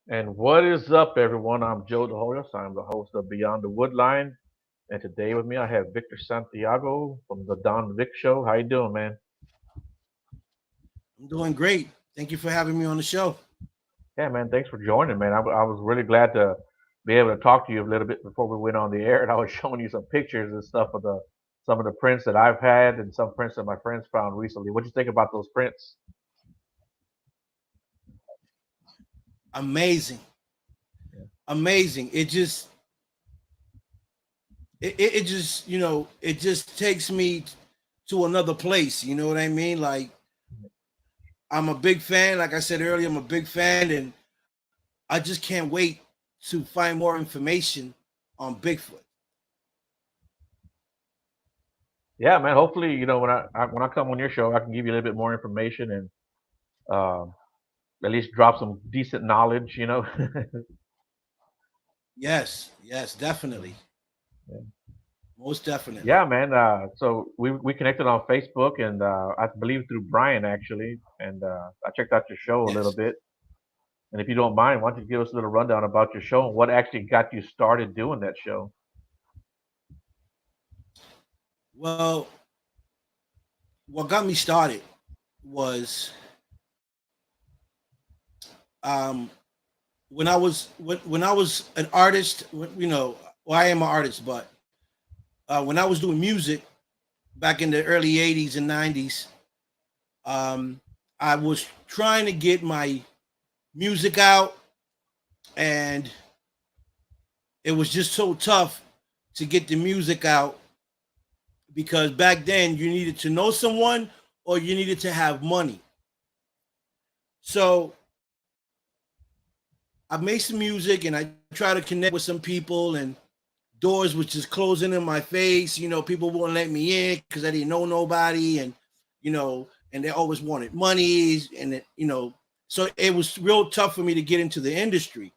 And what is up, everyone? I'm Joe the Hoyos. I'm the host of Beyond the Woodline. And today with me, I have Victor Santiago from the Don Vic Show. How you doing, man? I'm doing great. Thank you for having me on the show. Yeah, man. Thanks for joining, man. I was really glad to be able to talk to you a little bit before we went on the air. And I was showing you some pictures and stuff of the some of the prints that I've had and some prints that my friends found recently. What do you think about those prints? Amazing, Yeah. amazing. It just it just takes me to another place. You know what I mean? Like I'm a big fan. Like I said earlier, I'm a big fan, and I just can't wait to find more information on Bigfoot. Yeah, man. Hopefully, when I come on your show, I can give you a little bit more information and um, at least drop some decent knowledge. Yes, yes, definitely, Yeah. most definitely. Yeah, man. So we connected on Facebook, and I believe through Brian actually, and I checked out your show a little Yes. bit. And if you don't mind, why don't you give us a little rundown about your show and what actually got you started doing that show? Well, what got me started was um, when I was an artist. Well, I am an artist, but when I was doing music back in the early '80s and '90s, um, I was trying to get my music out, and it was just so tough to get the music out because back then you needed to know someone or you needed to have money. So I made some music and I tried to connect with some people, and doors was just closing in my face. People wouldn't let me in because I didn't know nobody, and and they always wanted money, and so it was real tough for me to get into the industry.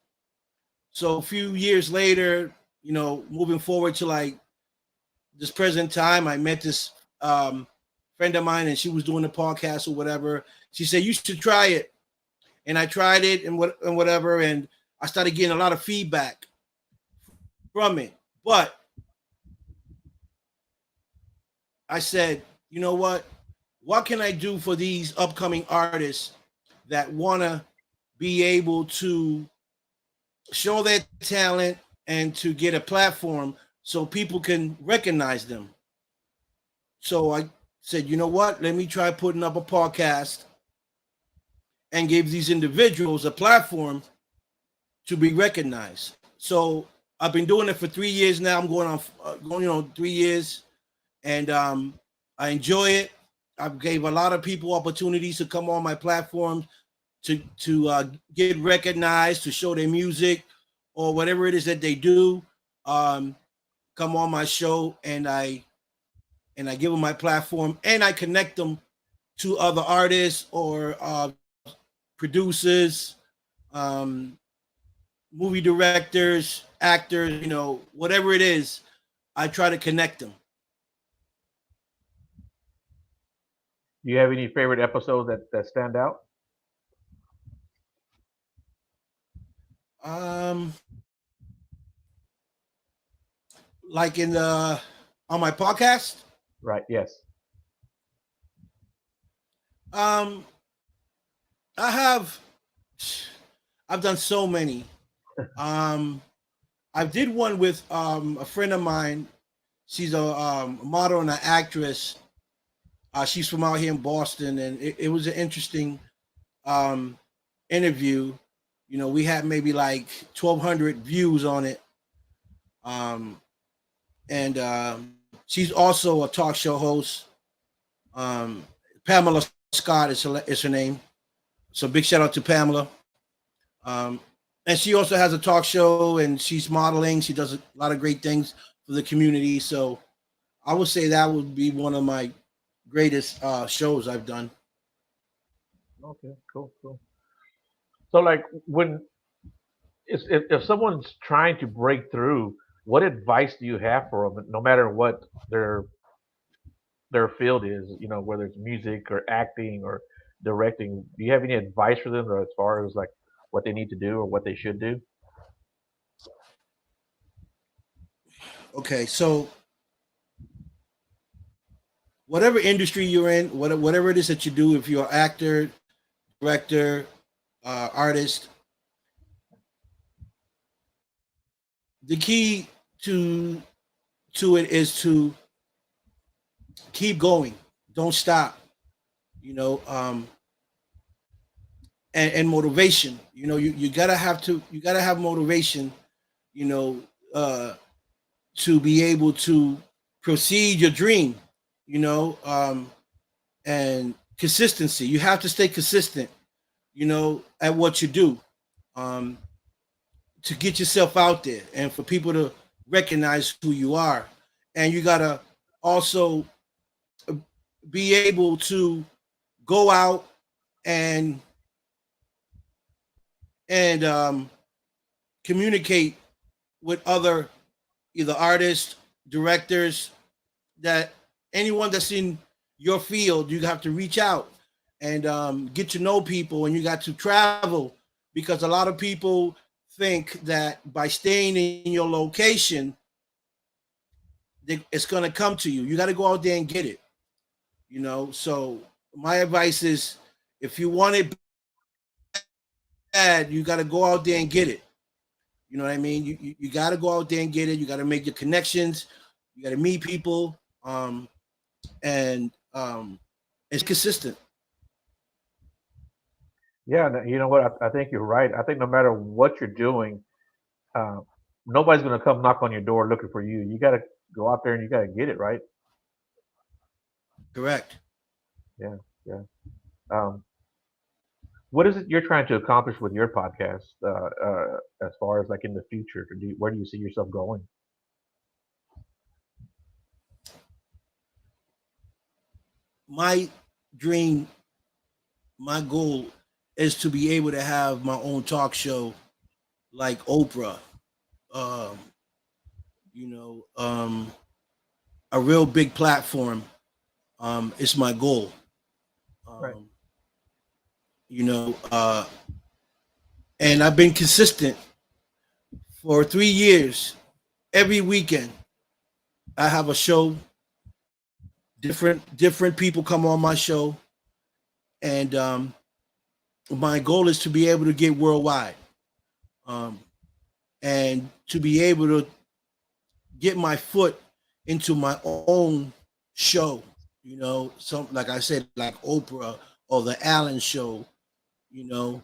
So a few years later, moving forward to like this present time, I met this friend of mine, and she was doing a podcast or whatever. She said you should try it, and I tried it and whatever, and I started getting a lot of feedback from it. But I said, you know what can I do for these upcoming artists that want to be able to show their talent and to get a platform so people can recognize them? So I said, you know what? Let me try putting up a podcast and give these individuals a platform to be recognized. So I've been doing it for 3 years now. I'm going 3 years, and I enjoy it. I gave a lot of people opportunities to come on my platform to get recognized, to show their music or whatever it is that they do. Um, Come on my show, and I give them my platform, and I connect them to other artists or producers, um, movie directors, actors, whatever it is. I try to connect them. Do you have any favorite episodes that stand out? Um, like in the on my podcast. Right. Yes. Um, I have I've done so many. Um, I did one with a friend of mine. She's a model and an actress. She's from out here in Boston, and it was an interesting um, interview. We had maybe like 1,200 views on it, um, and she's also a talk show host. Um, Pamela Scott is her name. So big shout out to Pamela. Um, and she also has a talk show, and she's modeling. She does a lot of great things for the community. So I would say that would be one of my greatest shows I've done. Okay. Cool. Cool. So, like, when if someone's trying to break through, what advice do you have for them? No matter what their their field is, whether it's music or acting or directing. Do you have any advice for them as far as like what they need to do or what they should do? Okay, so whatever industry you're in, whatever it is that you do, if you're an actor, director, artist, the key to it is to keep going, don't stop. You know, and motivation. You know, you gotta have motivation. You know, to be able to proceed your dream. You know, and consistency. You have to stay consistent. You know, at what you do. Um, to get yourself out there and for people to recognize who you are. And you got to also be able to go out and and communicate with other either artists, directors, that anyone that's in your field. You have to reach out and get to know people, and you got to travel because a lot of people think that by staying in your location, it's going to come to you. You got to go out there and get it. You know, so my advice is, if you want it bad, you got to go out there and get it. You know what I mean? You got to go out there and get it. You got to make your connections. You got to meet people, and it's consistent. Yeah, you know what? I think you're right. I think no matter what you're doing, uh, nobody's going to come knock on your door looking for you. You got to go out there and you got to get it right. Correct. Yeah, yeah. Um, what is it you're trying to accomplish with your podcast, as far as like in the future? Where do you see yourself going? My dream, my goal is to be able to have my own talk show like Oprah. Um, you know, a real big platform is my goal. Right. Um, you know, and I've been consistent for 3 years. Every weekend, I have a show. Different people come on my show, and my goal is to be able to get worldwide, um, and to be able to get my foot into my own show. You know, some like I said, like Oprah or the Allen Show. You know,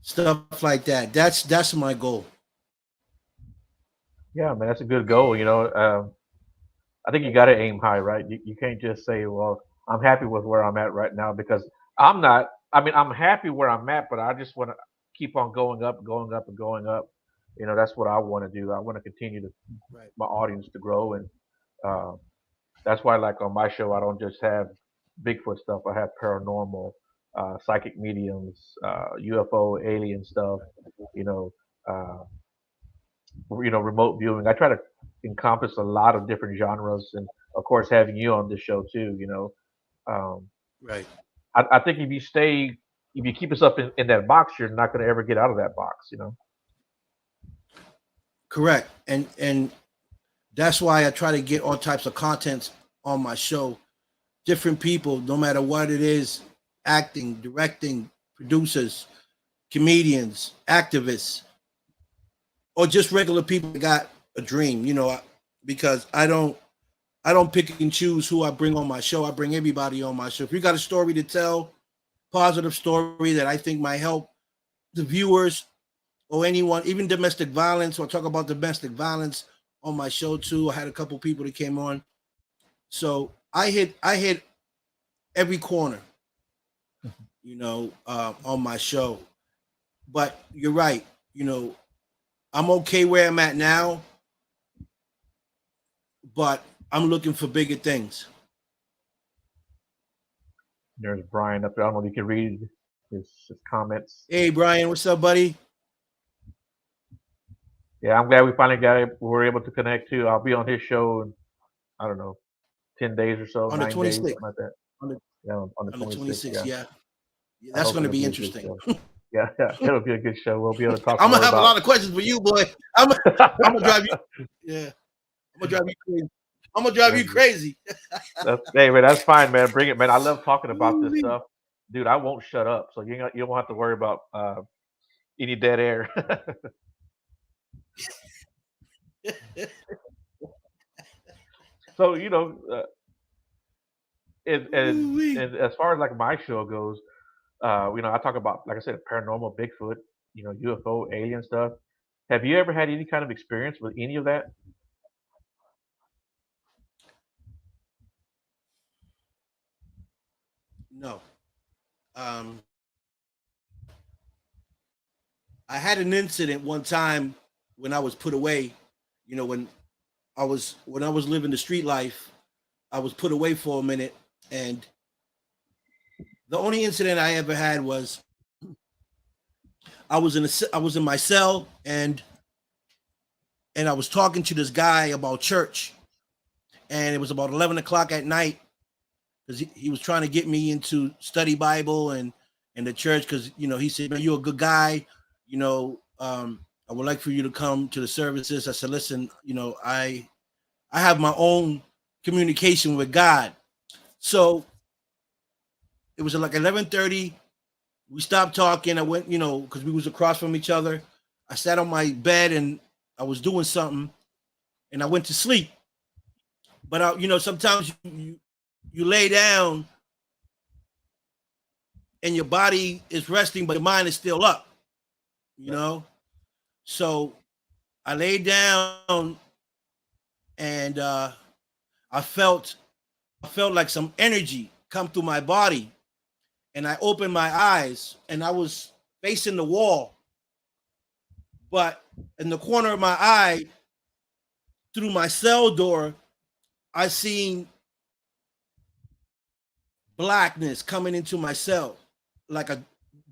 stuff like that. That's my goal. Yeah, man, that's a good goal. I think you got to aim high, right? You can't just say, well, I'm happy with where I'm at right now because I'm not. I mean, I'm happy where I'm at, but I just want to keep on going up, going up, and going up. That's what I want to do. I want to continue to Right. my audience to grow, and uh, that's why, like on my show, I don't just have Bigfoot stuff. I have paranormal, psychic mediums, UFO, alien stuff. You know, uh, remote viewing. I try to encompass a lot of different genres, and of course, having you on this show too. Um, Right. I think if you keep yourself in that box, you're not going to ever get out of that box. Correct. And that's why I try to get all types of contents on my show. Different people, no matter what it is, acting, directing, producers, comedians, activists, or just regular people that got a dream, because I don't pick and choose who I bring on my show. I bring everybody on my show. If you got a story to tell, positive story that I think might help the viewers or anyone, even domestic violence, or talk about domestic violence on my show too. I had a couple people that came on. So I hit every corner, on my show. But you're right. I'm okay where I'm at now, but I'm looking for bigger things. There's Brian up there. I don't know if you can read his comments. Hey Brian, what's up, buddy? Yeah, I'm glad we finally we were able to connect too. I'll be on his show in, I don't know, 10 days or so, On the 9 days, 26th. something like that. On the Yeah, on the on the 26th. 26th, Yeah, yeah. Yeah, I that's hope gonna it'll be be a good interesting. show. Yeah, yeah, it'll be a good show. We'll be able to talk I'm gonna more have a about. lot of questions for you, boy. I'm gonna drive you. Yeah, I'm gonna drive you crazy. I'm gonna drive you crazy. Hey man, that's fine, man. Bring it, man. I love talking about this stuff, dude. I won't shut up, so you won't have to worry about any dead air. So and as far as like my show goes, I talk about, like I said, paranormal, Bigfoot, UFO, alien stuff. Have you ever had any kind of experience with any of that? No. Um, I had an incident one time when I was put away. When I was living the street life, I was put away for a minute, and the only incident I ever had was I was in my cell, and I was talking to this guy about church, and it was about 11 o'clock at night because he was trying to get me into study Bible and the church because he said, "Man, you're a good guy, I would like for you to come to the services." I said, "Listen, I have my own communication with God." So it was like 11:30. We stopped talking. I went, because we was across from each other. I sat on my bed and I was doing something, and I went to sleep. But sometimes you lay down and your body is resting, but your mind is still up. You know. So I laid down and I felt like some energy come through my body, and I opened my eyes and I was facing the wall, but in the corner of my eye, through my cell door, I seen blackness coming into my cell, like a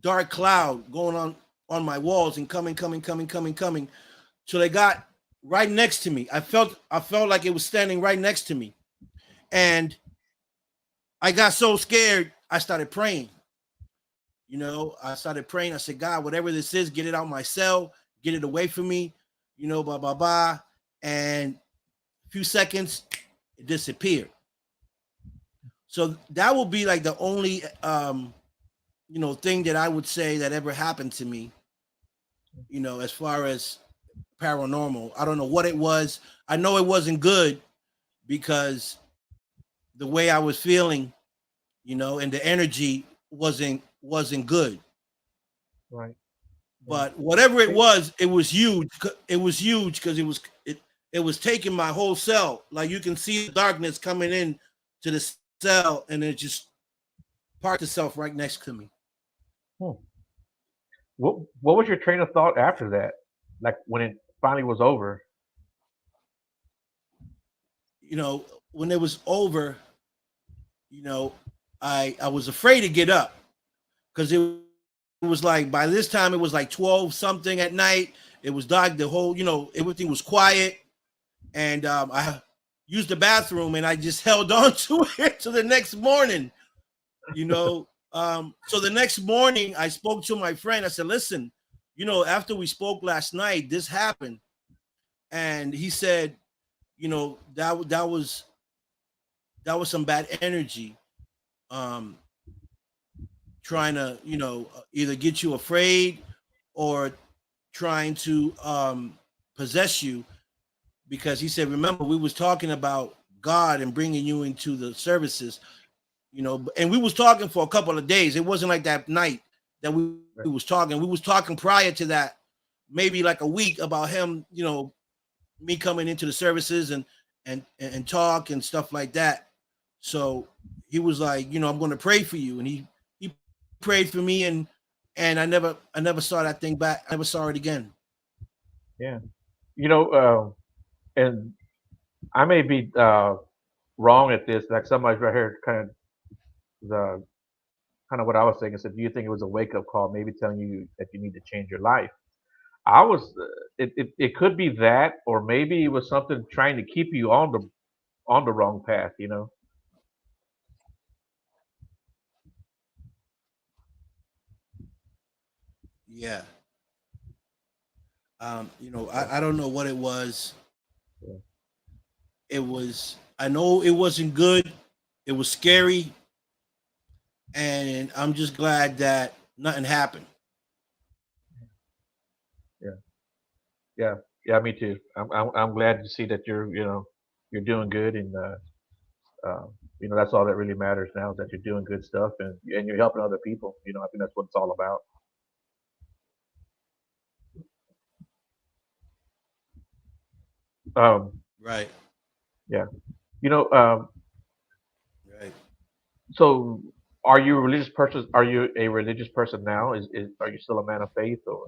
dark cloud going on my walls and coming. So they got right next to me. I felt like it was standing right next to me, and I got so scared. I started praying. I started praying. I said, "God, whatever this is, get it out my cell, get it away from me." Blah blah blah. And a few seconds, it disappeared. So that will be like the only thing that I would say that ever happened to me, as far as paranormal. I don't know what it was. I know it wasn't good because the way I was feeling, and the energy wasn't good. Right. Yeah. But whatever it Hey, was, it was huge. It was huge because it was taking my whole cell. Like you can see the darkness coming in to the cell, and it just parked itself right next to me. hmm. What was your train of thought after that? Like when it finally was over? When it was over, you know, I was afraid to get up because it was like by this time it was like 12 something at night. It was dark. The whole, everything was quiet, and I used the bathroom and I just held on to it till the next morning. So the next morning I spoke to my friend. I said, "Listen, after we spoke last night, this happened," and he said, that was some bad energy. Um, Trying to either get you afraid or trying to possess you, because he said, remember, we was talking about God and bringing you into the services, and we was talking for a couple of days. It wasn't like that night that we was talking prior to that, maybe like a week, about him, me coming into the services and talk and stuff like that. So he was like, I'm going to pray for you, and he prayed for me, and I never saw that thing back. I never saw it again. Yeah. You know, and I may be wrong at this. Like somebody's right here, the kind of what I was saying. Said, do you think it was a wake up call, maybe telling you that you need to change your life? I was. It could be that, or maybe it was something trying to keep you on the wrong path. Yeah. I don't know what it was. Yeah. It was, I know it wasn't good. It was scary. And I'm just glad that nothing happened. Yeah. Yeah. Yeah. Me too. I'm glad to see that you're doing good, and uh, that's all that really matters now is that you're doing good stuff, and you're helping other people. I think that's what it's all about. Um, Right. yeah. You know. Right. So, are you a religious person? Are you a religious person now? Is Are you still a man of faith, or?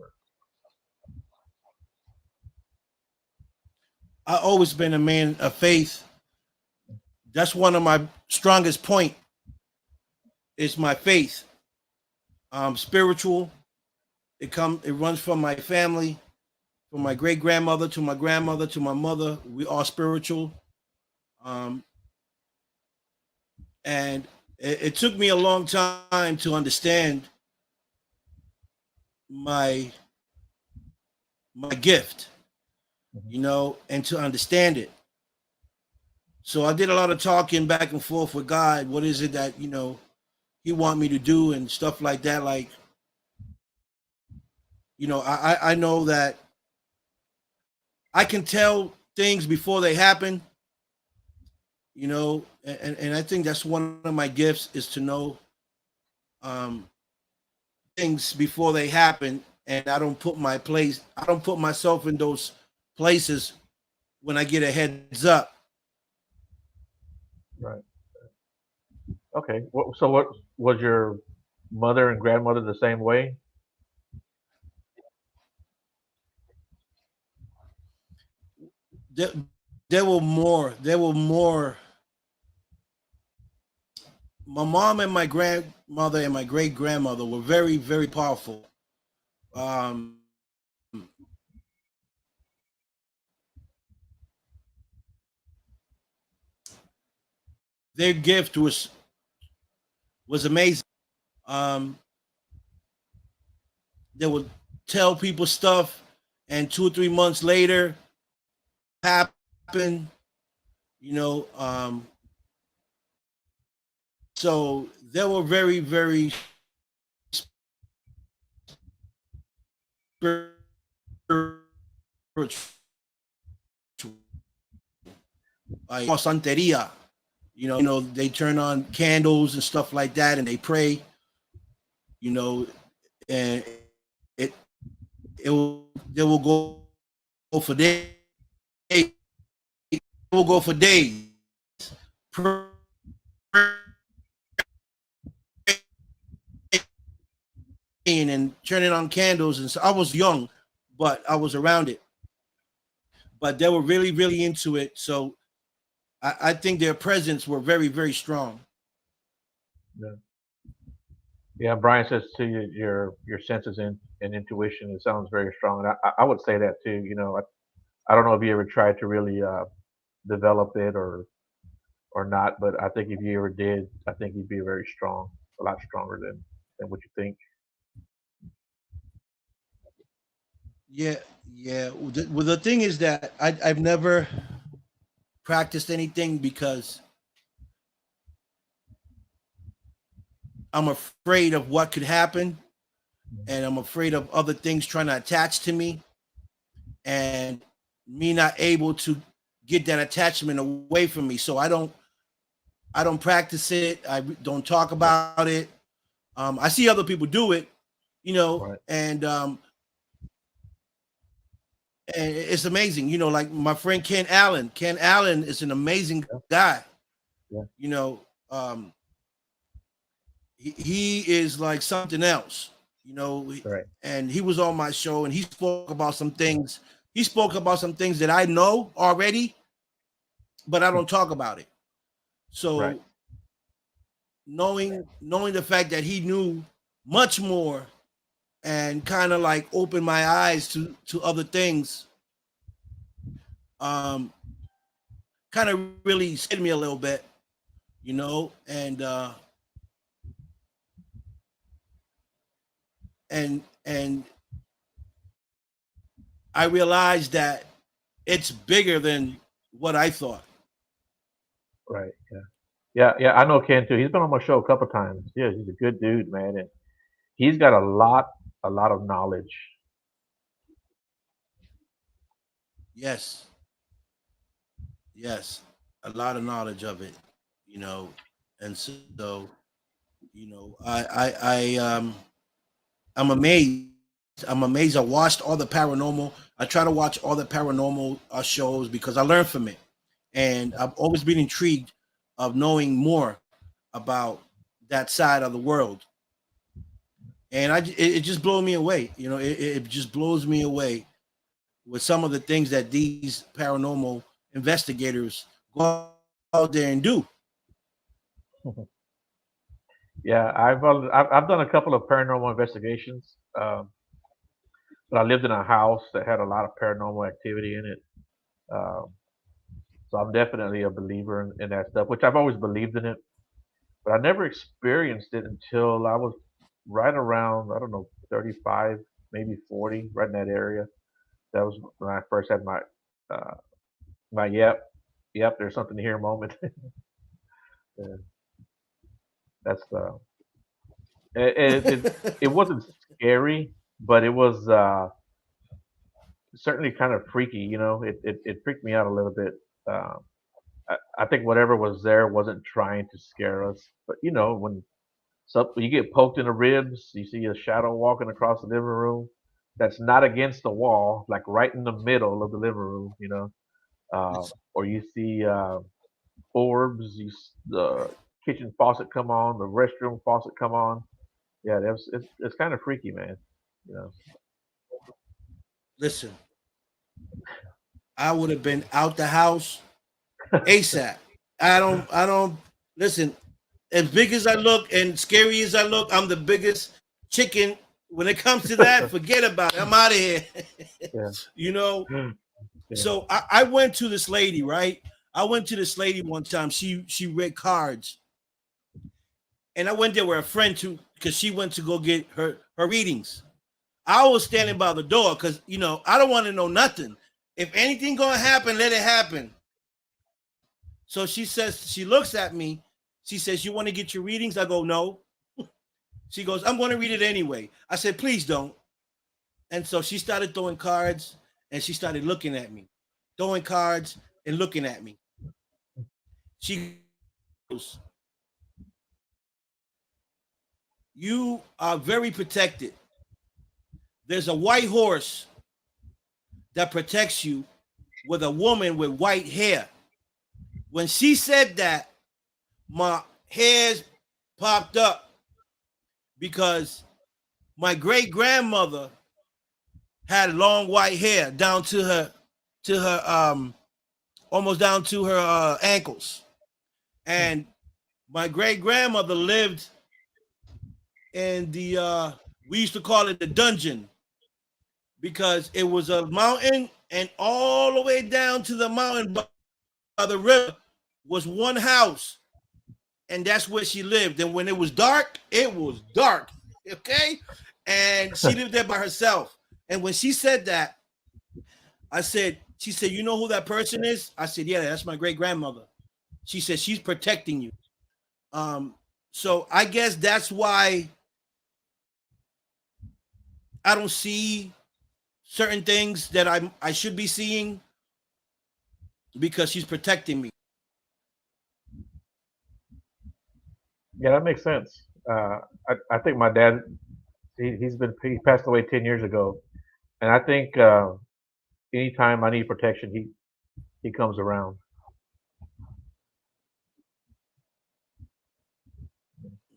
I always been a man of faith. That's one of my strongest point is my faith. Spiritual. It runs from my family, from my great grandmother to my grandmother to my mother. We are spiritual. Um, and it took me a long time to understand my my gift, Mhm. and to understand it. So I did a lot of talking back and forth with God. What is it that He want me to do and stuff like that? Like, I know that I can tell things before they happen. And I think that's one of my gifts is to know um, things before they happen, and I don't put myself in those places when I get a heads up. Right. Okay. So what was your mother and grandmother the same way? There, there were more. There were more. My mom and my grandmother and my great grandmother were very, very powerful. Um, their gift was amazing. Um, they would tell people stuff, and 2 or 3 months later, happen. You know, um, so they were very, very spiritual. Like santeria. They turn on candles and stuff like that, and they pray. You know, and it they will go for days. They will go for days, praying and turning on candles. And so I was young, but I was around it. But they were really, really into it. So I think their presence were very, very strong. Yeah. Yeah. Brian says to you, your senses and intuition. It sounds very strong, and I would say that too. I don't know if you ever tried to really develop it or not, but I think if you ever did, I think you'd be very strong, a lot stronger than what you think. Yeah, yeah. Well, the thing is that I've never practiced anything because I'm afraid of what could happen, and I'm afraid of other things trying to attach to me, and me not able to get that attachment away from me. So I don't practice it. I don't talk Right. about it. I see other people do it, Right. and it's amazing. Like my friend Ken Allen. Ken Allen is an amazing Yeah. guy. Yeah. You know, um, he is like something else. You know, Right. and he was on my show, and he spoke about some things. He spoke about some things that I know already, but I don't talk about it. Right. So knowing the fact that he knew much more and kind of like opened my eyes to other things, um, kind of really scared me a little bit, and I realized that it's bigger than what I thought. Right. Yeah. Yeah. Yeah. I know Ken too. He's been on my show a couple times. Yeah, he's a good dude, man, and he's got a lot of knowledge. Yes, yes, a lot of knowledge of it, you know, and so I I'm amazed. I'm amazed. I watched all the paranormal. I try to watch all the paranormal shows because I learn from it, and I've always been intrigued of knowing more about that side of the world. And it just blows me away. It just blows me away with some of the things that these paranormal investigators go out there and do. Yeah, I've done a couple of paranormal investigations, but I lived in a house that had a lot of paranormal activity in it. Um, so I'm definitely a believer in that stuff, which I've always believed in it, but I never experienced it until I was right around, I don't know, 35, maybe 40, right in that area. That was when I first had uh, my yep, there's something here moment. Yeah, that's it wasn't scary, but it was certainly kind of freaky. It freaked me out a little bit. Um, I think whatever was there wasn't trying to scare us, but when you get poked in the ribs, you see a shadow walking across the living room. That's not against the wall, like right in the middle of the living room. Or you see orbs, the kitchen faucet come on, the restroom faucet come on. Yeah, it's kind of freaky, man. You know. Listen, I would have been out the house ASAP. I don't listen. As big as I look and scary as I look, I'm the biggest chicken. When it comes to that, forget about it. I'm out of here. Yeah. you know. Yeah. So I went to this lady, right? I went to this lady one time. She read cards, and I went there with a friend too because she went to go get her readings. I was standing by the door because I don't want to know nothing. If anything gonna happen, let it happen. So she looks at me. She says, "You want to get your readings?" I go, "No." She goes, "I'm going to read it anyway." I said, "Please don't." And so she started throwing cards and she started looking at me, throwing cards and looking at me. She goes, "You are very protected. There's a white horse that protects you with a woman with white hair." When she said that, my hairs popped up because my great grandmother had long white hair down to her almost down to her ankles. And my great grandmother lived in the we used to call it the dungeon because it was a mountain and all the way down to the mountain by the river was one house, and that's where she lived. And when it was dark, it was dark. Okay. And she lived there by herself. And when she said that, she said, "You know who that person is?" I said, "Yeah, that's my great grandmother." She said, "She's protecting you." Um, so I guess that's why I don't see certain things that I should be seeing because she's protecting me. Yeah, that makes sense. I think my dad, he passed away 10 years ago, and I think anytime I need protection, he comes around.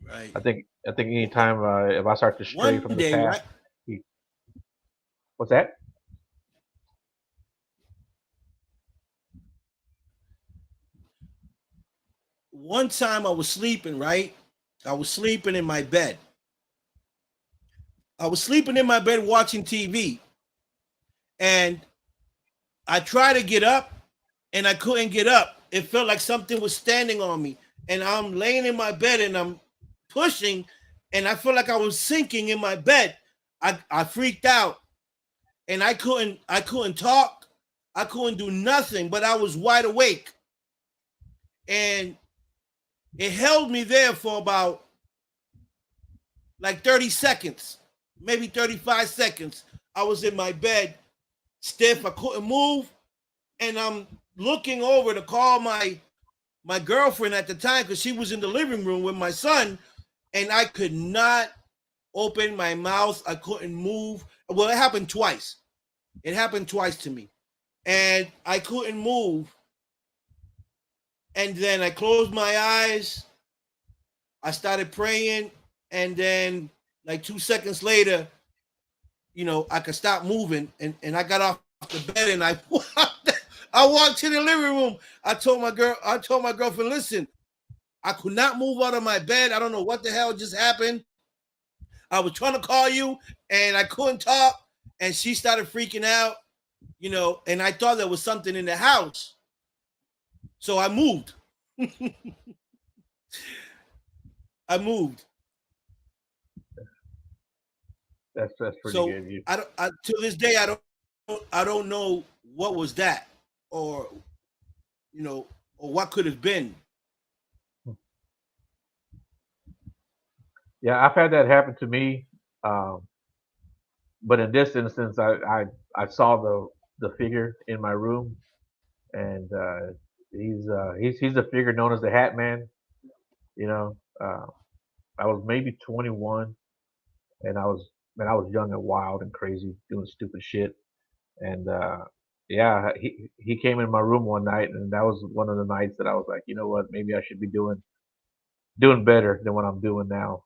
Right. I think anytime if I start to stray One from the day, path, right? he what's that? One time I was sleeping, right? I was sleeping in my bed. I was sleeping in my bed watching TV, and I tried to get up and I couldn't get up. It felt like something was standing on me. And I'm laying in my bed and I'm pushing and I felt like I was sinking in my bed. I freaked out and I couldn't talk, I couldn't do nothing, but I was wide awake, and it held me there for about like 30 seconds, maybe 35 seconds. I was in my bed, stiff. I couldn't move, and I'm looking over to call my girlfriend at the time because she was in the living room with my son, and I could not open my mouth. I couldn't move. Well, it happened twice. It happened twice to me, and I couldn't move. And then I closed my eyes. I started praying, and then like 2 seconds later, I could stop moving, and I got off the bed and I walked to the living room. I told my girlfriend, listen, I could not move out of my bed. I don't know what the hell just happened. I was trying to call you and I couldn't talk. And she started freaking out, and I thought there was something in the house. So I moved. I moved. That's pretty So good. to this day, I don't know what was that, or or what could have been. Yeah, I've had that happen to me. Um, but in this instance, I saw the figure in my room, and he's a figure known as the Hat Man. You know, I was maybe 21, and I was young and wild and crazy, doing stupid shit. And yeah, he came in my room one night, and that was one of the nights that I was like, you know what, maybe I should be doing better than what I'm doing now.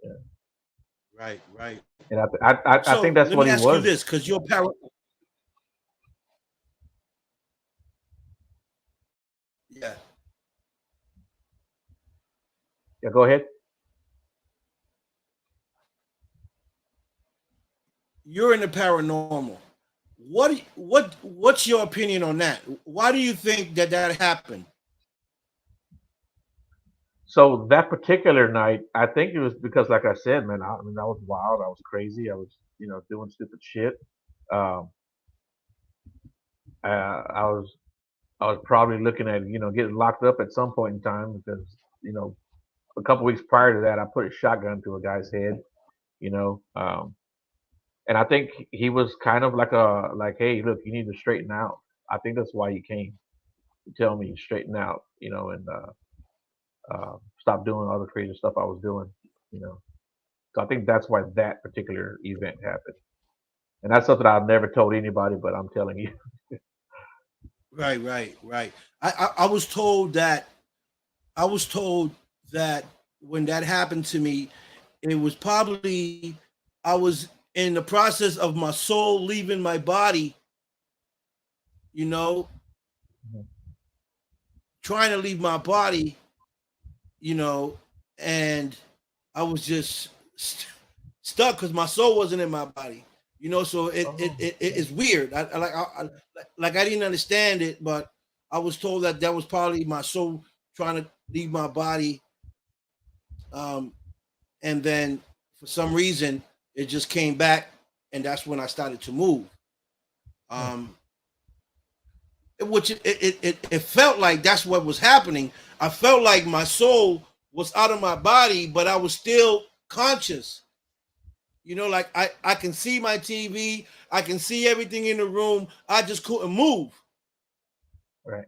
Yeah. Right, right. And I think So that's let what me he ask you was. this, because you're yeah, Yeah, go ahead. you're in the paranormal. What's your opinion on that? Why do you think that happened? So that particular night, I think it was because, like I said, man, I mean, I was wild, I was crazy, I was, doing stupid shit. Um, I was probably looking at, getting locked up at some point in time because, a couple weeks prior to that, I put a shotgun to a guy's head, you know, and I think he was kind of like, hey, look, you need to straighten out. I think that's why he came to tell me to straighten out, and stop doing all the crazy stuff I was doing, you know. So I think that's why that particular event happened. And that's something I've never told anybody, but I'm telling you. Right, right, right. I was told that when that happened to me, it was probably I was in the process of my soul leaving my body, you know, trying to leave my body, you know, and I was just stuck because my soul wasn't in my body, So it it, Oh, it it's weird. Like I didn't understand it, but I was told that was probably my soul trying to leave my body, um, and then for some reason it just came back, and that's when I started to move. hmm, Um, which it felt like that's what was happening. I felt like my soul was out of my body, but I was still conscious. Like I can see my TV, I can see everything in the room. I just couldn't move, right,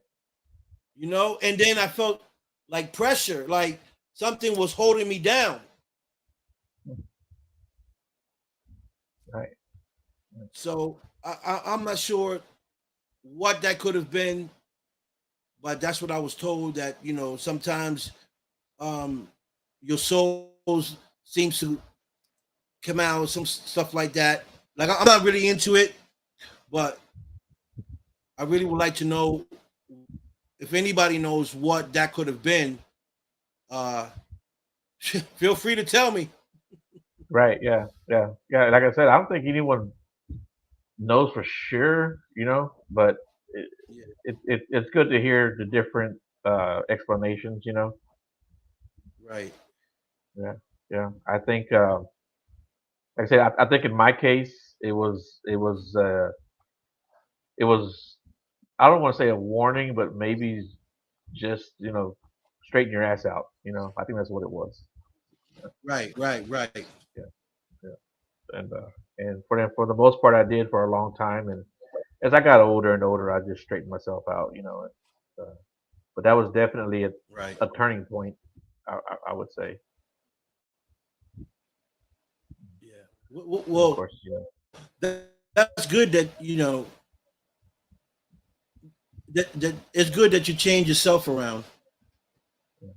and then I felt like pressure, like something was holding me down. hmm, right. So I'm not sure what that could have been, but that's what I was told, that sometimes um, your souls seems to come out, some stuff like that. Like I'm not really into it, but I really would like to know if anybody knows what that could have been. Uh, feel free to tell me. Right, yeah, yeah, yeah. Like I said, I don't think anyone knows for sure, but it, Yeah. it's good to hear the different explanations, Right. Yeah, yeah. I think, like I said, I think in my case, it was I don't want to say a warning, but maybe just straighten your ass out. I think that's what it was. Right, right, right. Yeah, yeah. And for the most part, I did for a long time. And as I got older and older, I just straightened myself out. But that was definitely Right. a turning point. I would say. Yeah. And of Well, course, yeah, that's good that that it's good that you change yourself around. yeah,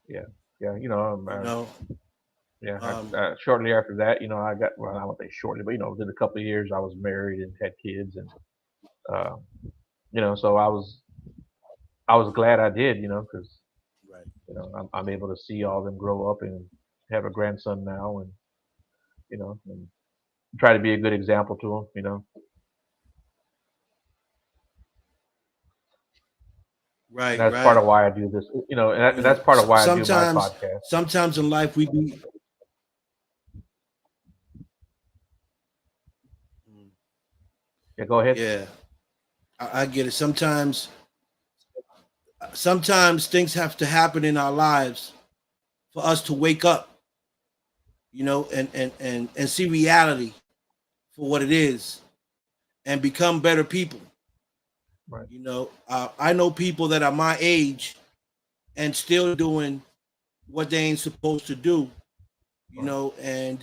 yeah, yeah. You know, Yeah. um, Shortly after that, I got well. I won't say shortly, but within a couple of years, I was married and had kids, and uh, so I was glad I did, because right. I'm able to see all of them grow up and have a grandson now, and and try to be a good example to them, and Right, that's part right. of why I do this, and that's part of why I do my Sometimes, podcast. sometimes in life we be. Yeah, go ahead. Yeah, I get it. Sometimes things have to happen in our lives for us to wake up, and see reality for what it is, and become better people. Right, I know people that are my age and still doing what they ain't supposed to do, right,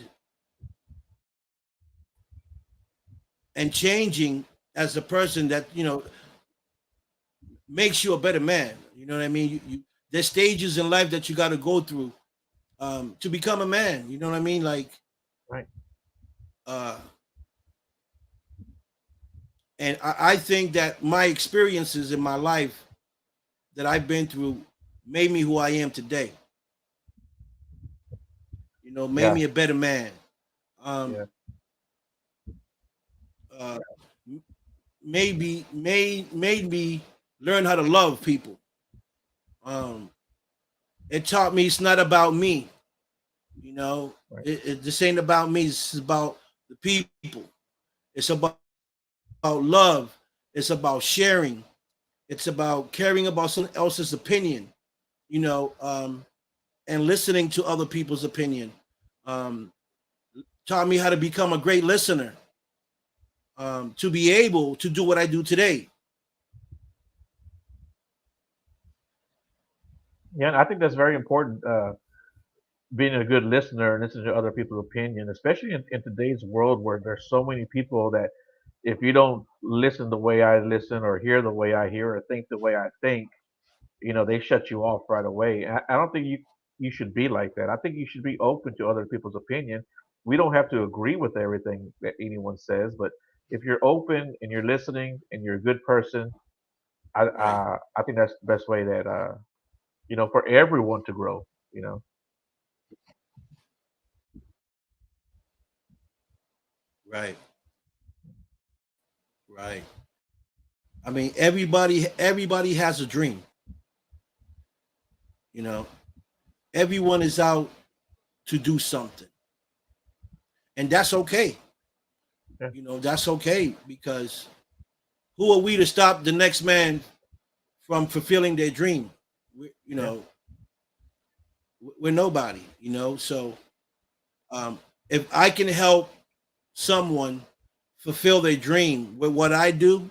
and changing as a person that makes you a better man. You know what I mean? There's stages in life that you got to go through to become a man. You know what I mean? Like, right. uh, and I think that my experiences in my life that I've been through made me who I am today. Made Yeah, me a better man. Um, yeah, uh, made me learn how to love people. Um, it taught me it's not about me. right. This ain't about me. This is about the people. It's about love. It's about sharing. It's about caring about someone else's opinion. You know, um, and listening to other people's opinion. Um, Taught me how to become a great listener. To be able to do what I do today. Yeah, and I think that's very important. Being a good listener and listening to other people's opinion, especially in today's world where there's so many people that if you don't listen the way I listen or hear the way I hear or think the way I think, they shut you off right away. I don't think you should be like that. I think you should be open to other people's opinion. We don't have to agree with everything that anyone says, but if you're open and you're listening and you're a good person, Right, I think that's the best way that for everyone to grow. You know, right, right. I mean, everybody has a dream. You know, everyone is out to do something, and that's okay. yeah, That's okay because who are we to stop the next man from fulfilling their dream? We, you yeah, know, we're nobody. So um, if I can help someone fulfill their dream with what I do,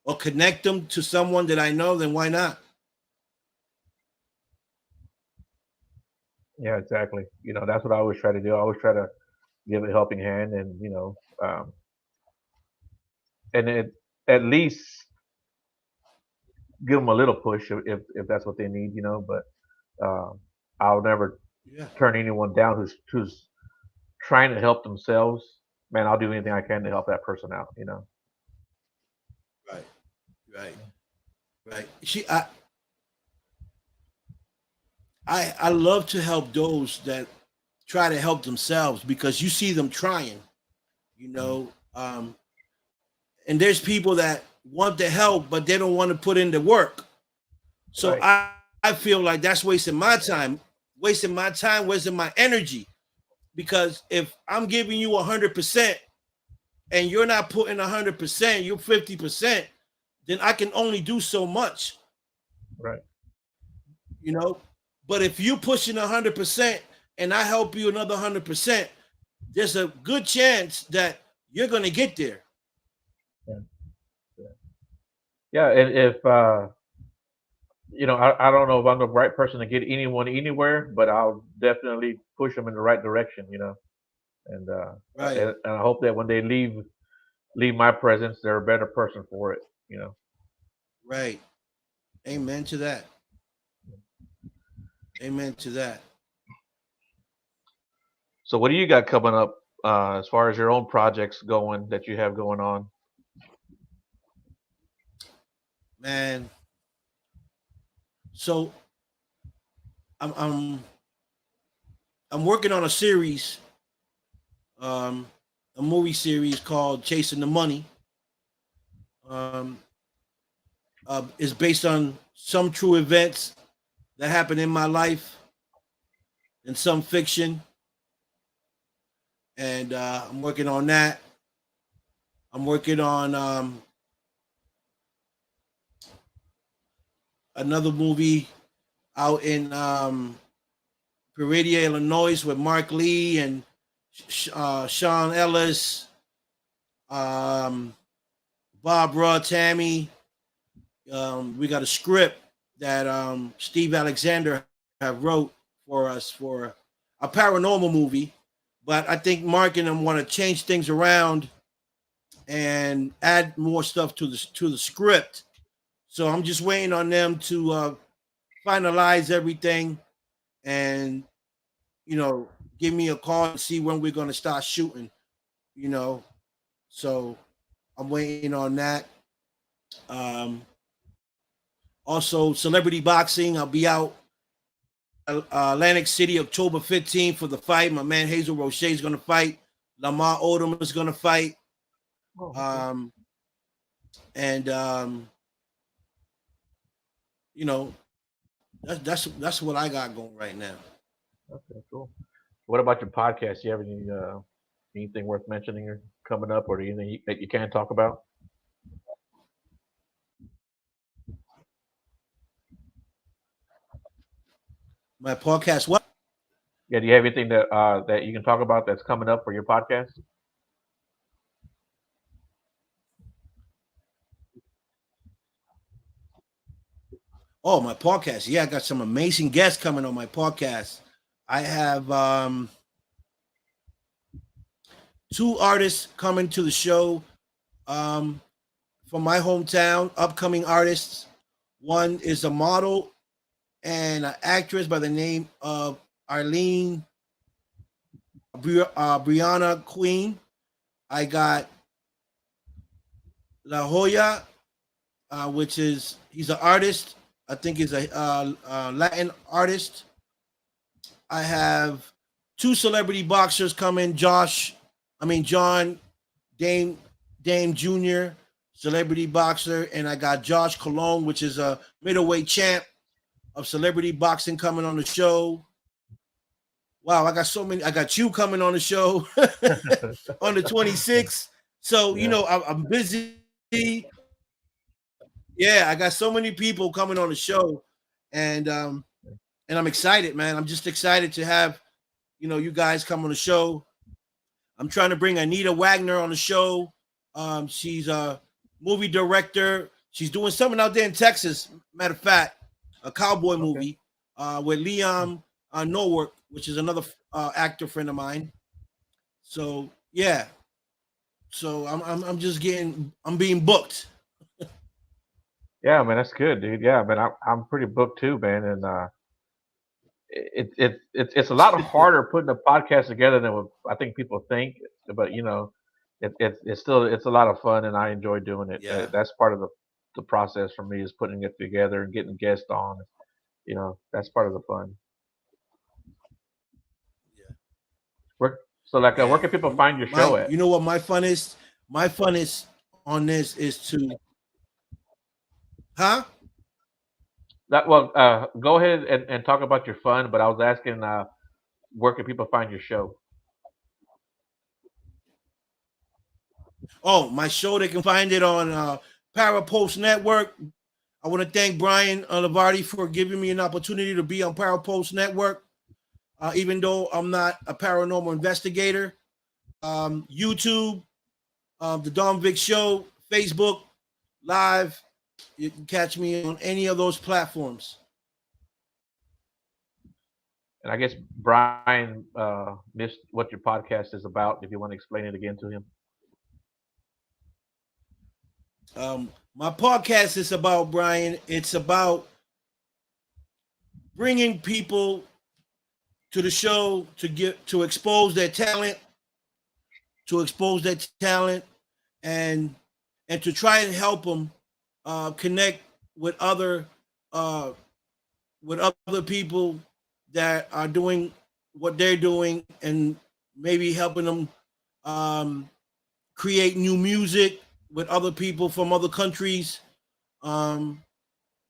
or connect them to someone that I know, then why not? yeah, exactly. That's what I always try to do. I always try to give a helping hand, and and at least give them a little push if that's what they need. But um, I'll never Yeah. turn anyone down who's trying to help themselves. Man, I'll do anything I can to help that person out. Right. Right. Right. I love to help those that try to help themselves because you see them trying. You Mhm. know, um, and there's people that want the help, but they don't want to put in the work. So Right. I feel like that's wasting my time, wasting my energy. because if I'm giving you 100% and you're not putting 100%, you're 50%, then I can only do so much, Right. you know. But if you're pushing 100% and I help you another 100%, there's a good chance that you're gonna get there. Yeah. Yeah. Yeah. And if I don't know if I'm the right person to get anyone anywhere, but I'll definitely push them in the right direction. And Right, and I hope that when they leave my presence, they're a better person for it. right. Amen to that. Amen to that. So what do you got coming up as far as your own projects going that you have going on? Man. So I'm I'm I'm working on a series, um, a movie series called Chasing the Money. Um, it's based on some true events that happened in my life and some fiction, and I'm working on that. I'm working on another movie out in Pereira, Illinois, with Mark Lee and Sean Ellis, um, Barbara, Tammy. We got a script that Steve Alexander have wrote for us for a paranormal movie, but I think Mark and them want to change things around and add more stuff to the script. So I'm just waiting on them to finalize everything and you know give me a call and see when we're going to start shooting. You know, so I'm waiting on that. Um, Also, celebrity boxing. I'll be out Atlantic City October 15th for the fight. My man Hazel Roche is going to fight. Lamar Odom is going to fight. Oh, okay. Um, and you know that's what I got going right now. Okay, cool. What about your podcast? Do you have anything worth mentioning or coming up, or anything that you can talk about? My podcast. What? Yeah, do you have anything that you can talk about that's coming up for your podcast? Oh, my podcast. Yeah, I got some amazing guests coming on my podcast. I have two artists coming to the show um, from my hometown. Upcoming artists. One is a model and an actress by the name of Arlene Brianna Queen. I got La Jolla, which is he's an artist. I think he's a Latin artist. I have two celebrity boxers coming. John Dame Dame Jr. celebrity boxer, and I got Josh Cologne, which is a middleweight champ of celebrity boxing coming on the show. Wow, I got so many. I got you coming on the show on the 26th. So, Yeah, I'm busy. Yeah, I got so many people coming on the show. And and I'm excited, man. I'm just excited to have, you guys come on the show. I'm trying to bring Anita Wagner on the show. She's a movie director. She's doing something out there in Texas. Matter of fact, a cowboy okay. movie with Liam Norwork, which is another actor friend of mine. So yeah, so I'm just I'm being booked. Yeah, man, that's good, dude. Yeah, man, I'm pretty booked too, man, and it's a lot harder putting a podcast together than what I think people think. But it's a lot of fun, and I enjoy doing it. Yeah, That's part of the process for me is putting it together and getting guests on. That's part of the fun. yeah, Where, so like, where yeah. can people find your show My, at? you know what my fun is? My fun is on this is to, huh? Go ahead and talk about your fun. But I was asking, where can people find your show? Oh, my show, they can find it on Parapost Network. I want to thank Brian Lavardi for giving me an opportunity to be on Parapost Network, even though I'm not a paranormal investigator. YouTube, the Donald Vic Show, Facebook Live. You can catch me on any of those platforms. And I guess Brian missed what your podcast is about. If you want to explain it again to him. My podcast is about, Brian. It's about bringing people to the show to expose their talent, and to try and help them connect with other uh, people that are doing what they're doing, and maybe helping them um, create new music with other people from other countries, um,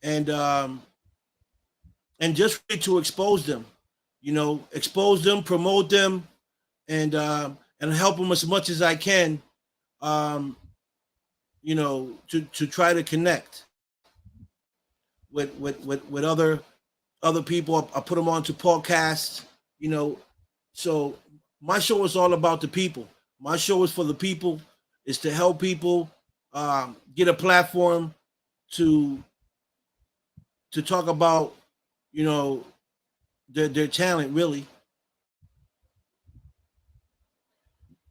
and just really to expose them, promote them, and help them as much as I can, um, to try to connect with other people. I put them onto podcasts, you know. So my show is all about the people. My show is for the people. Is to help people get a platform to talk about, you know, their talent. Really,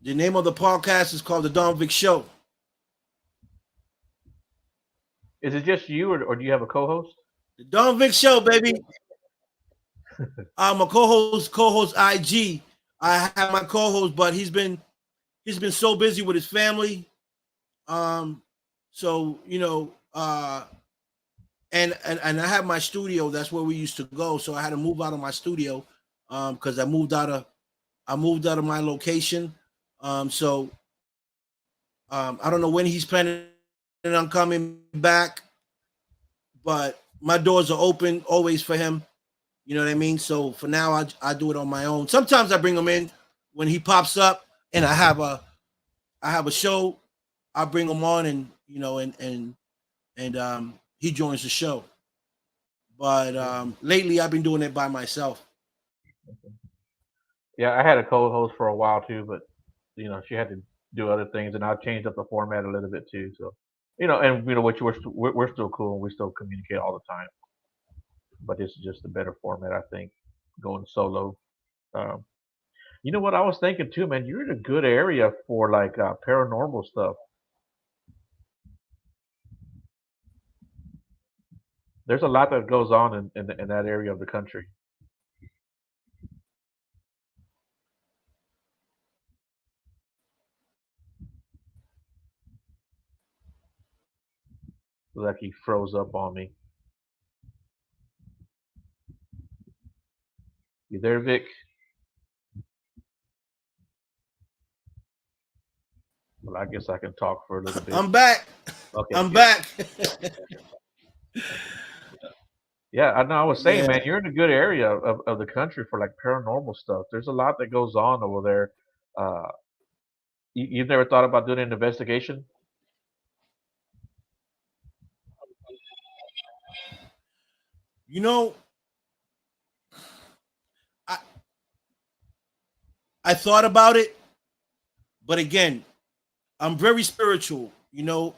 the name of the podcast is called the Donald Vic Show. Is it just you, or do you have a co-host? The Donald Vic Show, baby. I'm a co-host IG. I have my co-host, but he's been so busy with his family. So and I have my studio. That's where we used to go. So I had to move out of my studio because I moved out of my location. So I don't know when he's planning on coming back, but my doors are open always for him. You know what I mean? So for now, I do it on my own. Sometimes I bring him in when he pops up, and I have a show. I bring him on, and he joins the show. But lately, I've been doing it by myself. Yeah, I had a co-host for a while too, but she had to do other things, and I changed up the format a little bit too. So, and which we're still cool, and we still communicate all the time. But this is just a better format, I think, going solo. Um, you know what I was thinking too, man? You're in a good area for like paranormal stuff. There's a lot that goes on in that area of the country. Like he froze up on me. You there, Vic? Well, I guess I can talk for a little bit. I'm back. Okay, I'm good. back. Yeah, I know. I was saying, Yeah. man, you're in a good area of the country for like paranormal stuff. There's a lot that goes on over there. Uh, you've never thought about doing an investigation? You know, I I thought about it, but again, I'm very spiritual,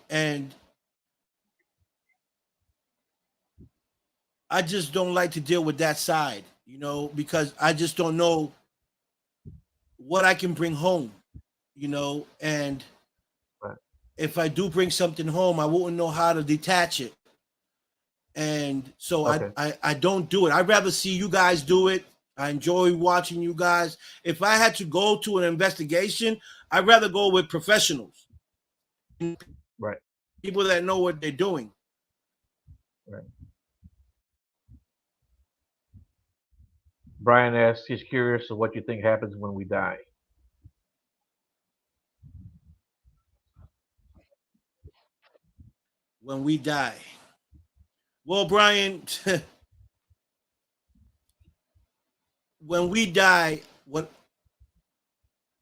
and I just don't like to deal with that side, because I just don't know what I can bring home, and Right. if I do bring something home, I wouldn't know how to detach it. And so I, Okay. I, I don't do it. I'd rather see you guys do it. I enjoy watching you guys. If I had to go to an investigation, I'd rather go with professionals, Right. people that know what they're doing. Right. Brian asks, he's curious of what you think happens when we die. When we die. Well, Brian, when we die,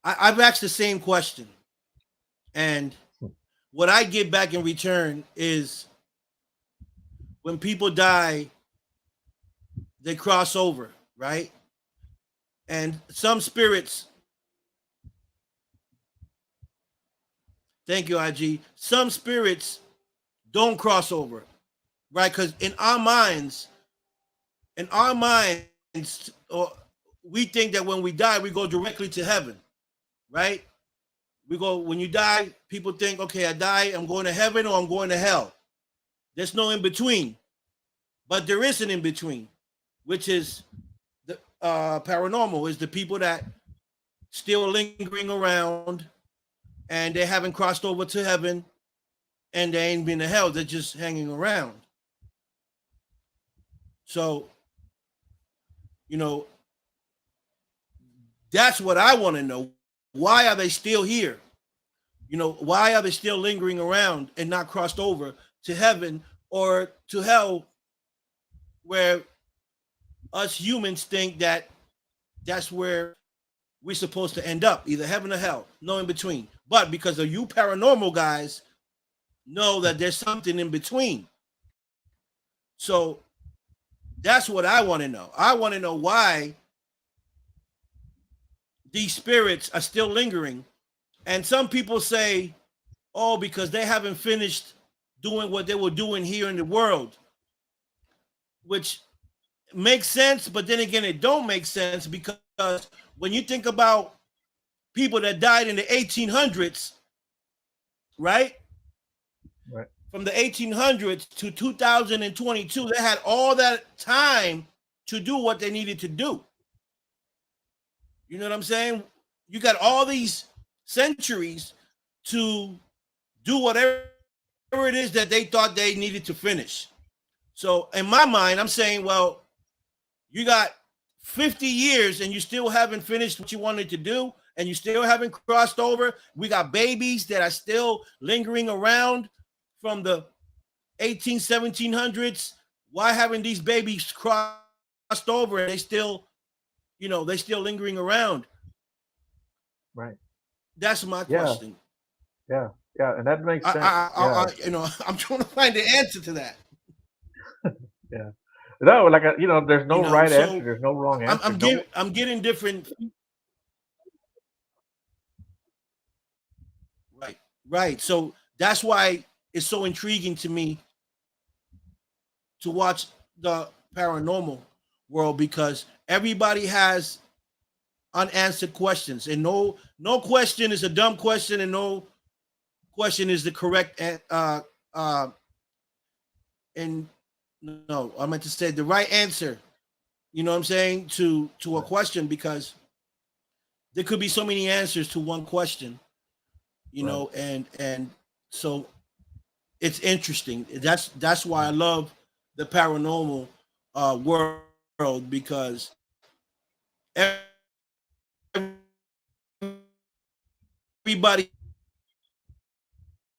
I've asked the same question. And what I get back in return is when people die, they cross over, right? And some spirits, thank you, IG, some spirits don't cross over, right? Because in our minds, or we think that when we die, we go directly to heaven, right? We go, when you die, people think, okay, I die, I'm going to heaven or I'm going to hell. There's no in between, but there is an in between, which is the paranormal, is the people that still lingering around and they haven't crossed over to heaven and they ain't been to hell. They're just hanging around. So, you know, that's what I want to know. Why are they still here? Why are they still lingering around and not crossed over to heaven or to hell, where us humans think that that's where we're supposed to end up, either heaven or hell, no in between. But because of you paranormal guys know that there's something in between. So that's what I want to know. I want to know why these spirits are still lingering. And some people say, oh, because they haven't finished doing what they were doing here in the world, which makes sense, but then again, it don't make sense, because when you think about people that died in the 1800s, right? Right. From the 1800s to 2022, they had all that time to do what they needed to do. You know what I'm saying? You got all these centuries to do whatever it is that they thought they needed to finish. So in my mind, I'm saying, well, you got 50 years and you still haven't finished what you wanted to do, and you still haven't crossed over. We got babies that are still lingering around from the 1700s. Why haven't these babies crossed over and they still lingering around? Right. That's my Yeah. question. Yeah. Yeah. And that makes sense. Yeah. I'm trying to find the answer to that. Yeah. No, like there's no right answer. So There's no wrong I'm, answer. I'm No. getting I'm getting different. Right, right. So that's why it's so intriguing to me to watch the paranormal world, because everybody has unanswered questions, and no question is a dumb question, and no question is the correct and no, I meant to say the right answer. You know what I'm saying, to a question, because there could be so many answers to one question. Right. And so it's interesting. That's why I love the paranormal world, because everybody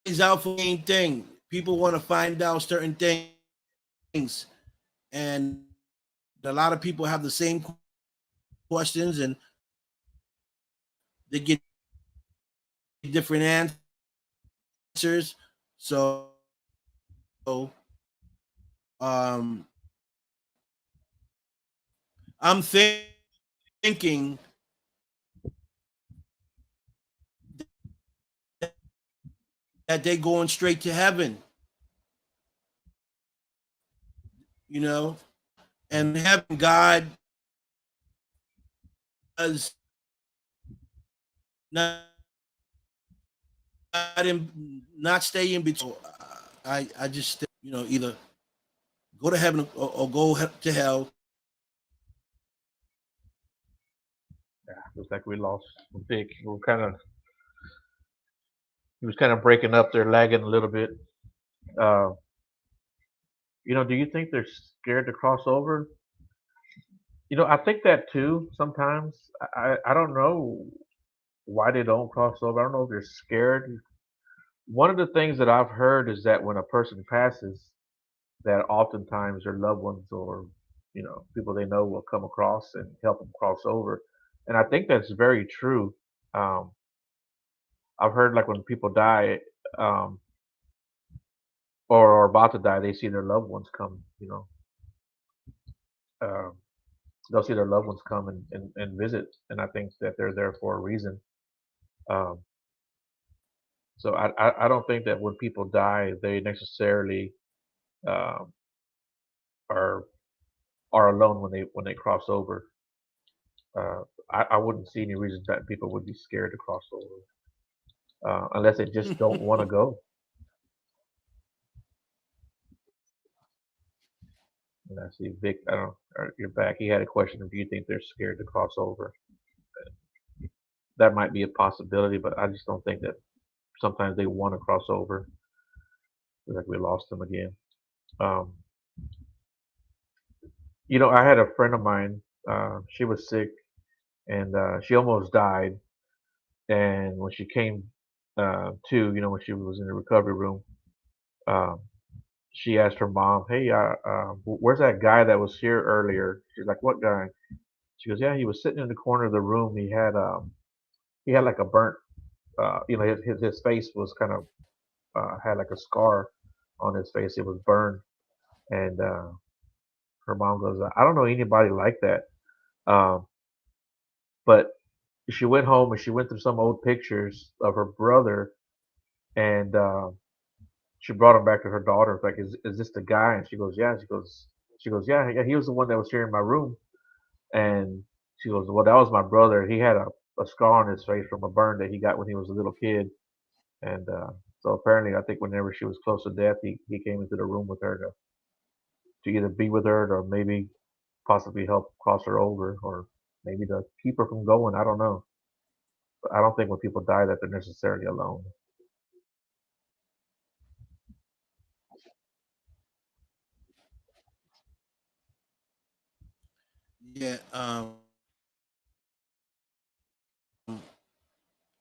is out for the same thing. People want to find out certain things, and a lot of people have the same questions, and they get different answers. So, um, I'm thinking that they're going straight to heaven, you know, and heaven God does not not stay in between. I just either go to heaven or go to hell. Yeah. Looks like we lost Vic. He was kind of breaking up there, lagging a little bit. Uh, do you think they're scared to cross over? I think that too sometimes. I don't know why they don't cross over. I don't know if they're scared. One of the things that I've heard is that when a person passes, that oftentimes their loved ones or people they know will come across and help them cross over, and I think that's very true. Um, I've heard like when people die, um, or are about to die, they see their loved ones come. Uh, they'll see their loved ones come and visit, and I think that they're there for a reason. Um, so I don't think that when people die, they necessarily um, are are alone when they cross over. Uh, I wouldn't see any reason that people would be scared to cross over, unless they just don't want to go. And I see Vic. I don't. You're back. He had a question. Do you think they're scared to cross over? That might be a possibility, but I just don't think that sometimes they want to cross over. Like we lost them again. Um, I had a friend of mine. She was sick and she almost died. And when she came to, when she was in the recovery room, um, she asked her mom, "Hey, where's that guy that was here earlier?" She's like, "What guy?" She goes, "Yeah, he was sitting in the corner of the room. He had like a burnt, his face was kind of had like a scar on his face. It was burned." And her mom goes, "I don't know anybody like that." Um, but she went home and she went through some old pictures of her brother, and she brought him back to her daughter. Like, is this the guy? And she goes, "Yeah." She goes, "Yeah, yeah, he was the one that was here in my room." And she goes, "Well, that was my brother. He had a scar on his face from a burn that he got when he was a little kid." And so apparently, I think whenever she was close to death, he came into the room with her to either be with her or maybe possibly help cross her over or maybe to keep her from going. I don't know. But I don't think when people die that they're necessarily alone. Yeah.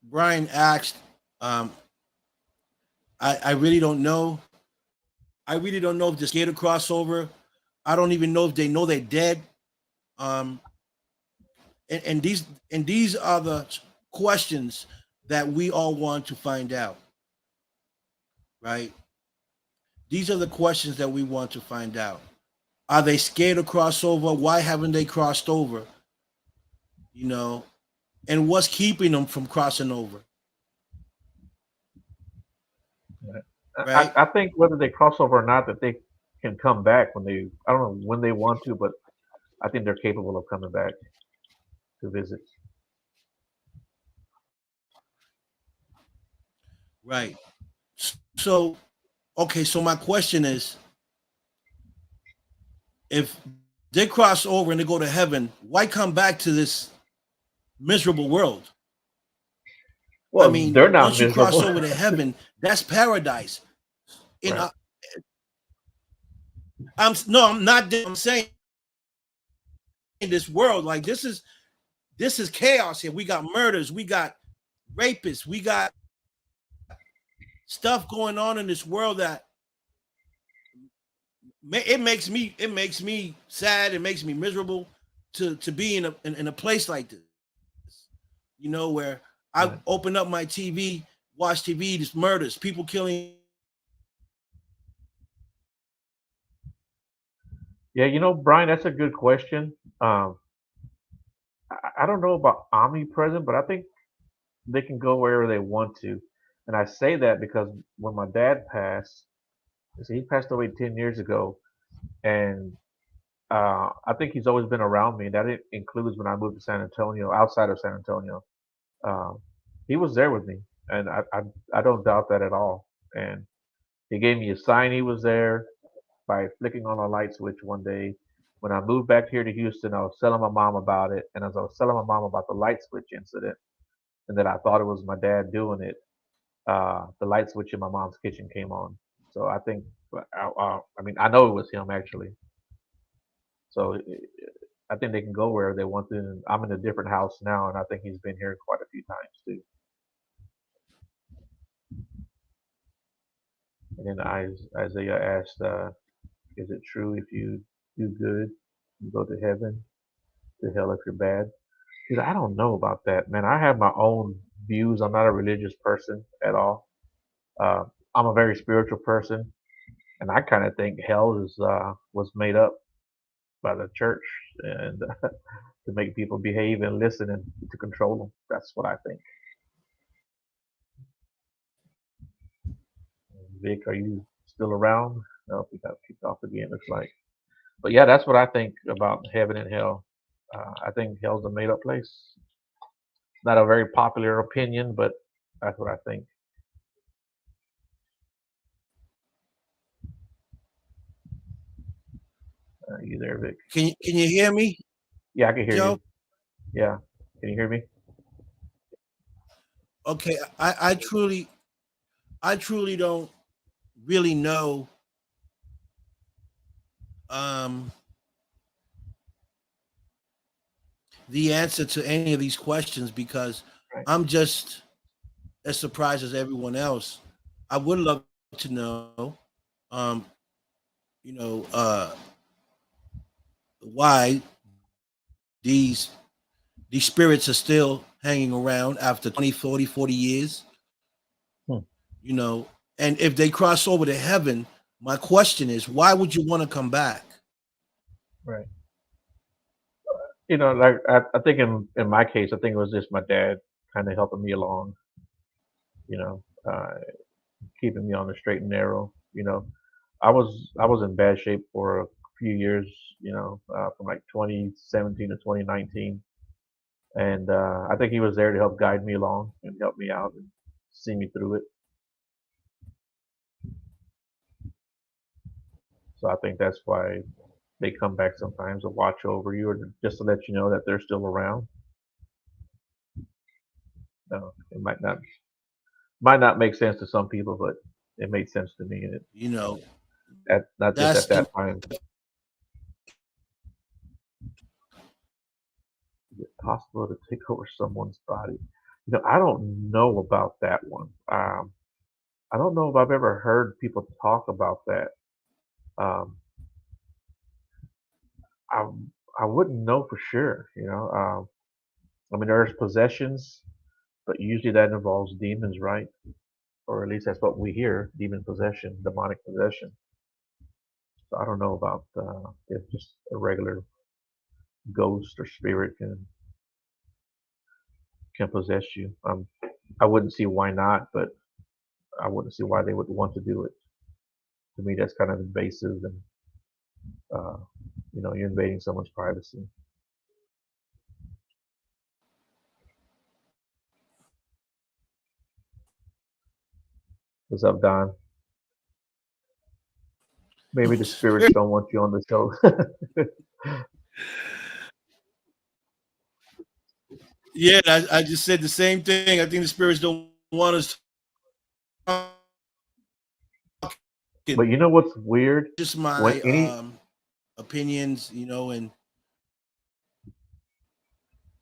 Brian asked, um, I really don't know. I really don't know if they're scared of crossover. I don't even know if they know they're dead. Um, and these are the questions that we all want to find out, right? These are the questions that we want to find out. Are they scared of crossover? Why haven't they crossed over? You know, and what's keeping them from crossing over, right? I think whether they cross over or not, that they can come back when they, I don't know when they want to, but I think they're capable of coming back to visit. Right. So, okay, so my question is, if they cross over and they go to heaven, why come back to this miserable world? I Well, mean, they're not once you cross miserable. over to heaven, that's paradise. In Right. I'm no, I'm not. I'm saying this world, like this is chaos here. We got murders, we got rapists, we got stuff going on in this world that it makes me sad. It makes me miserable to be in a place like this. Where I Right. open up my TV, watch TV, there's murders, people killing. Yeah, Brian, that's a good question. I don't know about omnipresent, but I think they can go wherever they want to. And I say that because when my dad passed, see, he passed away 10 years ago, and I think he's always been around me. That includes when I moved to San Antonio, outside of San Antonio. Um, he was there with me, and I don't doubt that at all. And he gave me a sign he was there by flicking on a light switch one day. When I moved back here to Houston, I was telling my mom about it, and as I was telling my mom about the light switch incident, and that I thought it was my dad doing it, the light switch in my mom's kitchen came on. So I think, I mean, I know it was him actually. So I think they can go wherever they want to. I'm in a different house now, and I think he's been here quite a few times too. And then Isaiah asked, "Is it true if you do good, you go to heaven? To hell if you're bad?" Dude, I don't know about that, man. I have my own. views. I'm not a religious person at all. Uh, I'm a very spiritual person, and I kind of think hell is was made up by the church and to make people behave and listen and to control them. That's what I think. Vic, are you still around? No, we got kicked off again. Looks like. But yeah, that's what I think about heaven and hell. I think hell's a made up place. Not a very popular opinion, but that's what I think. You there, Vic? Can you hear me, Yeah, I can hear you. Joe? Yeah, can you hear me? Okay, I truly don't really know um the answer to any of these questions because Right. I'm just as surprised as everyone else. I would love to know, um, you know, why these these spirits are still hanging around after 20, 40, 40 years, Hmm. you know, and if they cross over to heaven, my question is, why would you want to come back? Right. Like I think in my case, I think it was just my dad kind of helping me along. You know, keeping me on the straight and narrow. I was in bad shape for a few years. From like 2017 to 2019, and I think he was there to help guide me along and help me out and see me through it. So I think that's why they come back sometimes to watch over you or just to let you know that they're still around. It might not make sense to some people, but it made sense to me, and it You know, not just that's at the that time. Is it possible to take over someone's body? I don't know about that one. I don't know if I've ever heard people talk about that. Um, I I wouldn't know for sure. I mean, there's possessions, but usually that involves demons, right? Or at least that's what we hear: demon possession, demonic possession. So I don't know about if just a regular ghost or spirit can possess you. I wouldn't see why not, but I wouldn't see why they would want to do it. To me, that's kind of invasive, and uh, you're invading someone's privacy. What's up, Don? Maybe the spirits don't want you on the show. yeah. I just said the same thing. I think the spirits don't want us But talking. you know what's weird? Just When my any opinions, and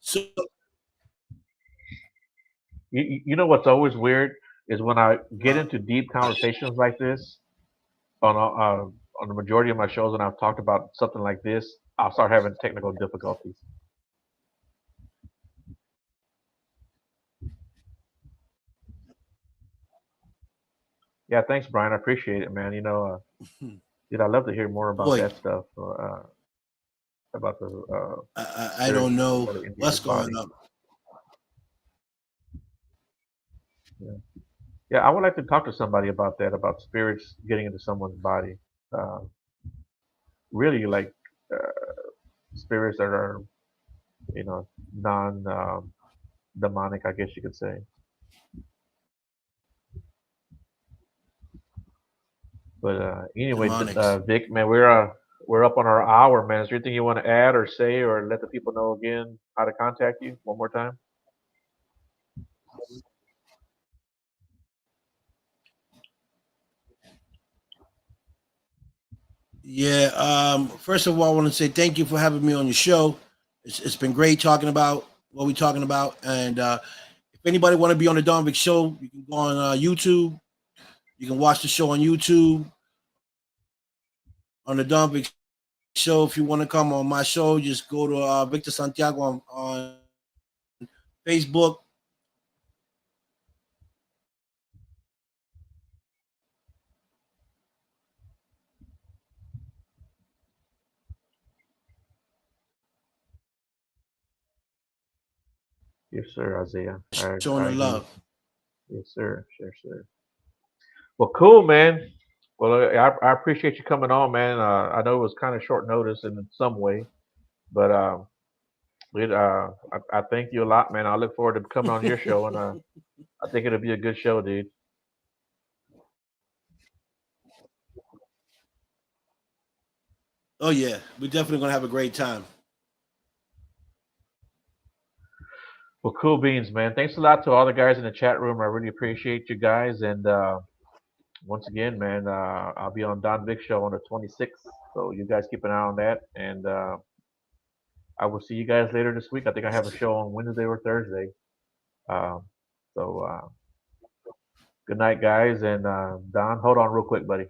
so you know what's always weird is when I get uh, into deep conversations like this on the majority of my shows, when I've talked about something like this, I'll start having technical difficulties. Yeah, thanks, Brian. I appreciate it, man. Dude, I'd love to hear more about boy, that stuff, about the I spirits don't know that are in what's people's going body. on. Yeah. Yeah, I would like to talk to somebody about that, about spirits getting into someone's body. Uh, really, like spirits that are, non demonic, I guess you could say. But anyway, Demonics. Vic, man, we're up on our hour, man. Is there anything you want to add or say, or let the people know again how to contact you one more time? Yeah. First of all, I want to say thank you for having me on your show. It's been great talking about what we're talking about. And if anybody want to be on the Donald Vic Show, you can go on YouTube. You can watch the show on YouTube on the Donald Vic Show. If you want to come on my show, just go to Victor Santiago on Facebook. Yes, sir, Isaiah. showing I the agree. love. Yes, sir. Yes, sir. Well, cool, man. Well, I appreciate you coming on, man. I know it was kind of short notice in some way, but I thank you a lot, man. I look forward to coming on your show, and I think it'll be a good show, dude. Oh yeah, we're definitely gonna have a great time. Well, cool beans, man. Thanks a lot to all the guys in the chat room. I really appreciate you guys, and once again, man, I'll be on Don Vic Show on the 26th, so you guys keep an eye on that, and I will see you guys later this week. I think I have a show on Wednesday or Thursday. So good night, guys, and Don, hold on real quick, buddy.